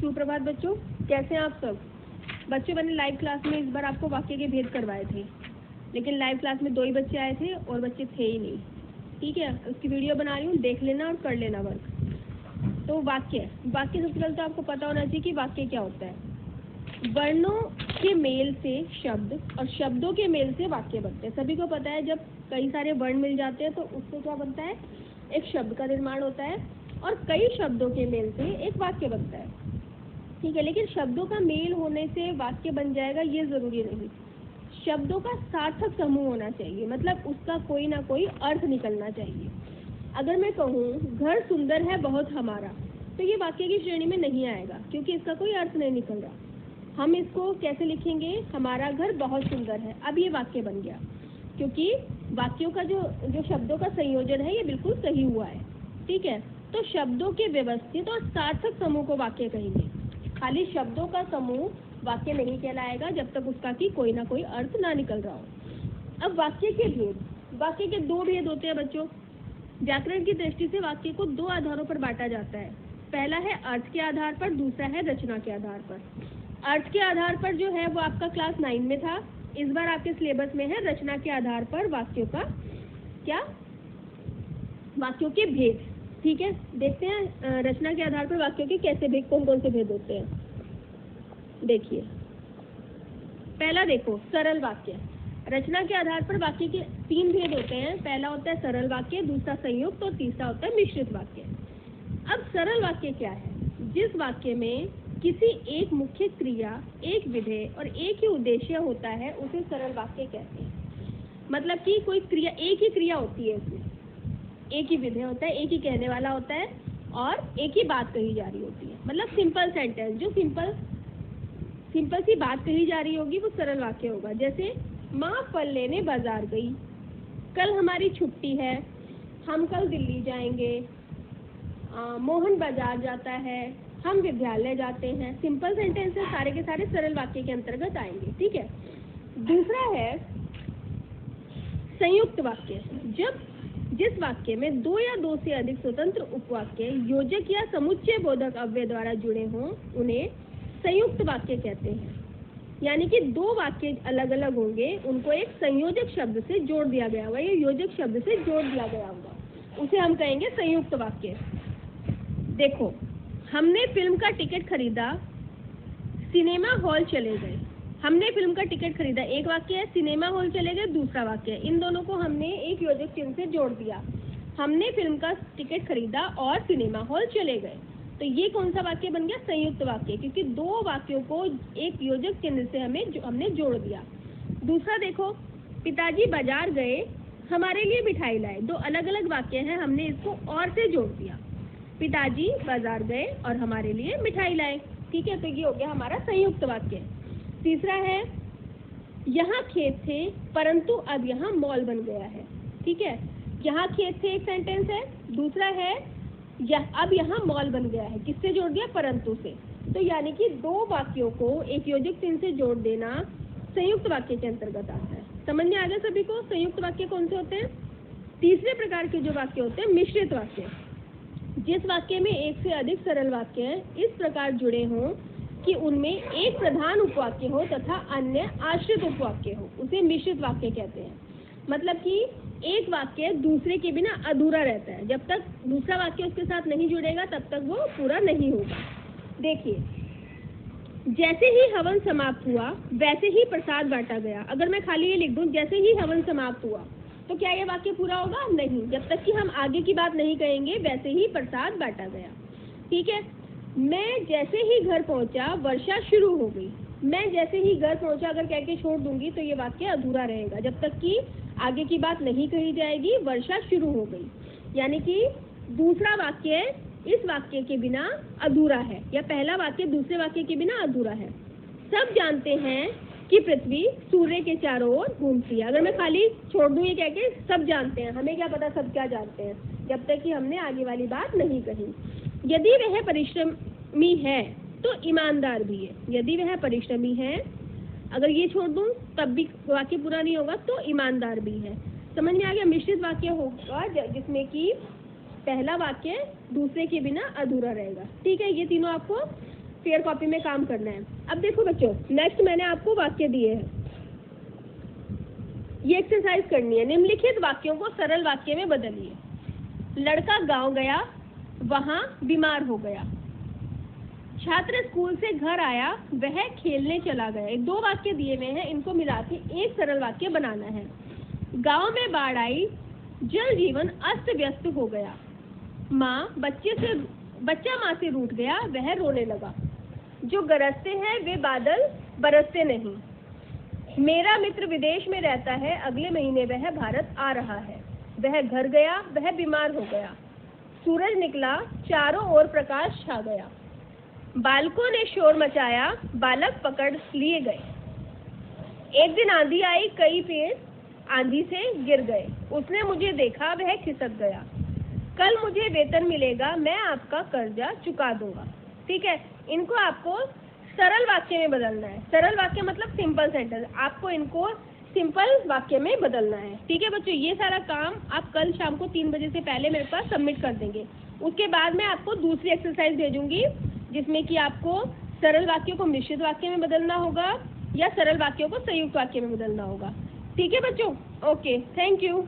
सुप्रभात बच्चों, कैसे हैं आप सब बच्चों। मैंने लाइव क्लास में इस बार आपको वाक्य के भेद करवाए थे, लेकिन लाइव क्लास में 2 ही बच्चे आए थे और बच्चे थे ही नहीं। ठीक है, उसकी वीडियो बना रही हूँ, देख लेना और कर लेना वर्क। तो वाक्य सबसे पहले तो आपको पता होना चाहिए कि वाक्य क्या होता है। वर्णों के मेल से शब्द और शब्दों के मेल से वाक्य बनते हैं। सभी को पता है, जब कई सारे वर्ण मिल जाते हैं तो उससे क्या बनता है, एक शब्द का निर्माण होता है और कई शब्दों के मेल से एक वाक्य बनता है। ठीक है, लेकिन शब्दों का मेल होने से वाक्य बन जाएगा ये जरूरी नहीं। शब्दों का सार्थक समूह होना चाहिए, मतलब उसका कोई ना कोई अर्थ निकलना चाहिए। अगर मैं कहूँ घर सुंदर है बहुत हमारा, तो ये वाक्य की श्रेणी में नहीं आएगा क्योंकि इसका कोई अर्थ नहीं निकल रहा। हम इसको कैसे लिखेंगे, हमारा घर बहुत सुंदर है। अब ये वाक्य बन गया क्योंकि वाक्यों का जो शब्दों का संयोजन है ये बिल्कुल सही हुआ है। ठीक है, तो शब्दों के व्यवस्थित और सार्थक समूह को वाक्य कहेंगे। खाली शब्दों का समूह वाक्य नहीं कहलाएगा जब तक उसका की कोई ना कोई अर्थ ना निकल रहा हो। अब वाक्य के भेद, वाक्य के 2 भेद होते हैं बच्चों। व्याकरण की दृष्टि से वाक्य को 2 आधारों पर बांटा जाता है। पहला है अर्थ के आधार पर, दूसरा है रचना के आधार पर। अर्थ के आधार पर जो है वो आपका क्लास 9 में था, इस बार आपके सिलेबस में है रचना के आधार पर वाक्यों का क्या, वाक्यों के भेद। ठीक है, देखते हैं रचना के आधार पर वाक्यों के कैसे भेद, कौन कौन से भेद होते हैं। देखिए, पहला देखो सरल वाक्य। रचना के आधार पर वाक्य के 3 भेद होते हैं। पहला होता है सरल वाक्य, दूसरा संयुक्त और तीसरा होता है मिश्रित वाक्य। अब सरल वाक्य क्या है, जिस वाक्य में किसी एक मुख्य क्रिया, एक विधेय और एक ही उद्देश्य होता है उसे सरल वाक्य कहते हैं। मतलब कि कोई क्रिया, एक ही क्रिया होती है, इसमें एक ही विधेय होता है, एक ही कहने वाला होता है और एक ही बात कही जा रही होती है। मतलब सिंपल सेंटेंस, जो सिंपल सी बात कही जा रही होगी वो सरल वाक्य होगा। जैसे माँ फल लेने बाजार गई, कल हमारी छुट्टी है, हम कल दिल्ली जाएंगे, मोहन बाजार जाता है, हम विद्यालय जाते हैं। सिंपल सेंटेंस है, सारे के सारे सरल वाक्य के अंतर्गत आएंगे। ठीक है, दूसरा है संयुक्त वाक्य। जिस वाक्य में 2 या 2 से अधिक स्वतंत्र उपवाक्य योजक या समुच्चय बोधक अव्यय द्वारा जुड़े हों उन्हें संयुक्त वाक्य कहते हैं। यानी कि 2 वाक्य अलग अलग होंगे, उनको एक संयोजक शब्द से जोड़ दिया गया होगा, ये योजक शब्द से जोड़ दिया गया होगा, उसे हम कहेंगे संयुक्त वाक्य। देखो, हमने फिल्म का टिकट खरीदा, सिनेमा हॉल चले गए। हमने फिल्म का टिकट खरीदा एक वाक्य है, सिनेमा हॉल चले गए दूसरा वाक्य है। इन दोनों को हमने एक योजक चिन्ह से जोड़ दिया। हमने फिल्म का टिकट खरीदा और सिनेमा हॉल चले गए, तो ये कौन सा वाक्य बन गया, संयुक्त वाक्य, क्योंकि 2 वाक्यों को एक योजक चिन्ह से हमने जोड़ दिया। दूसरा देखो, पिताजी बाजार गए, हमारे लिए मिठाई लाए। 2 अलग अलग वाक्य हैं, हमने इसको और से जोड़ दिया। पिताजी बाजार गए और हमारे लिए मिठाई लाए। ठीक है, तो ये हो गया हमारा संयुक्त वाक्य। तीसरा है, यहाँ खेत थे परंतु अब यहाँ मॉल बन गया है। ठीक है, यहाँ खेत थे एक सेंटेंस है, दूसरा है अब यहाँ मॉल बन गया है। किससे जोड़ दिया, परंतु से। तो यानी कि 2 वाक्यों को एक योजक चिन्ह से जोड़ देना संयुक्त वाक्य के अंतर्गत आता है। समझ में आ गया सभी को, संयुक्त वाक्य कौन से होते हैं। तीसरे प्रकार के जो वाक्य होते हैं मिश्रित वाक्य। जिस वाक्य में 1 से अधिक सरल वाक्य इस प्रकार जुड़े हों कि उनमें एक प्रधान उपवाक्य हो तथा अन्य आश्रित उपवाक्य हो, उसे मिश्रित वाक्य कहते हैं। मतलब कि एक वाक्य दूसरे के बिना अधूरा रहता है, जब तक दूसरा वाक्य उसके साथ नहीं जुड़ेगा तब तक वो पूरा नहीं होगा। देखिए, जैसे ही हवन समाप्त हुआ वैसे ही प्रसाद बांटा गया। अगर मैं खाली ये लिख दूं जैसे ही हवन समाप्त हुआ, तो क्या ये वाक्य पूरा होगा, नहीं, जब तक कि हम आगे की बात नहीं कहेंगे वैसे ही प्रसाद बांटा गया। ठीक है, मैं जैसे ही घर पहुंचा वर्षा शुरू हो गई। मैं जैसे ही घर पहुंचा अगर कह के छोड़ दूंगी तो ये वाक्य अधूरा रहेगा, जब तक कि आगे की बात नहीं कही जाएगी। वर्षा शुरू हो गई, यानी कि दूसरा वाक्य इस वाक्य के बिना अधूरा है, या पहला वाक्य दूसरे वाक्य के बिना अधूरा है। सब जानते हैं कि पृथ्वी सूर्य के चारों ओर घूमती है। अगर मैं खाली छोड़ दूं ये कह के सब जानते हैं, हमें क्या पता सब क्या जानते हैं, जब तक कि हमने आगे वाली बात नहीं कही। यदि वह परिश्रमी है तो ईमानदार भी है। यदि वह परिश्रमी है, अगर ये छोड़ दूं तब भी वाक्य पूरा नहीं होगा, तो ईमानदार भी है। समझ में आ गया। मिश्रित वाक्य होगा जिसमें कि पहला वाक्य दूसरे के बिना अधूरा रहेगा। ठीक है, ये तीनों आपको फेयर कॉपी में काम करना है। अब देखो बच्चों, नेक्स्ट मैंने आपको वाक्य दिए हैं, ये एक्सरसाइज करनी है। निम्नलिखित वाक्यों को सरल वाक्य में बदलिए। लड़का गांव गया, वहां बीमार हो गया। छात्र स्कूल से घर आया, वह खेलने चला गया। 2 वाक्य दिए हुए हैं, इनको मिला के एक सरल वाक्य बनाना है। गांव में बाढ़ आई, जल जीवन अस्त व्यस्त हो गया। बच्चा माँ से रूठ गया, वह रोने लगा। जो गरजते हैं वे बादल बरसते नहीं। मेरा मित्र विदेश में रहता है, अगले महीने वह भारत आ रहा है। वह घर गया, वह बीमार हो गया। सूरज निकला, चारों ओर प्रकाश छा गया। बालकों ने शोर मचाया, बालक पकड़ लिए गए। एक दिन आंधी आई, कई पेड़ आंधी से गिर गए। उसने मुझे देखा, वह खिसक गया। कल मुझे वेतन मिलेगा, मैं आपका कर्जा चुका दूंगा। ठीक है, इनको आपको सरल वाक्य में बदलना है। सरल वाक्य मतलब सिंपल सेंटेंस, आपको इनको सिंपल वाक्य में बदलना है। ठीक है बच्चों, ये सारा काम आप कल शाम को 3 बजे से पहले मेरे पास सबमिट कर देंगे। उसके बाद मैं आपको दूसरी एक्सरसाइज भेजूंगी, जिसमें कि आपको सरल वाक्यों को मिश्रित वाक्य में बदलना होगा या सरल वाक्यों को संयुक्त वाक्य में बदलना होगा। ठीक है बच्चों, ओके, थैंक यू।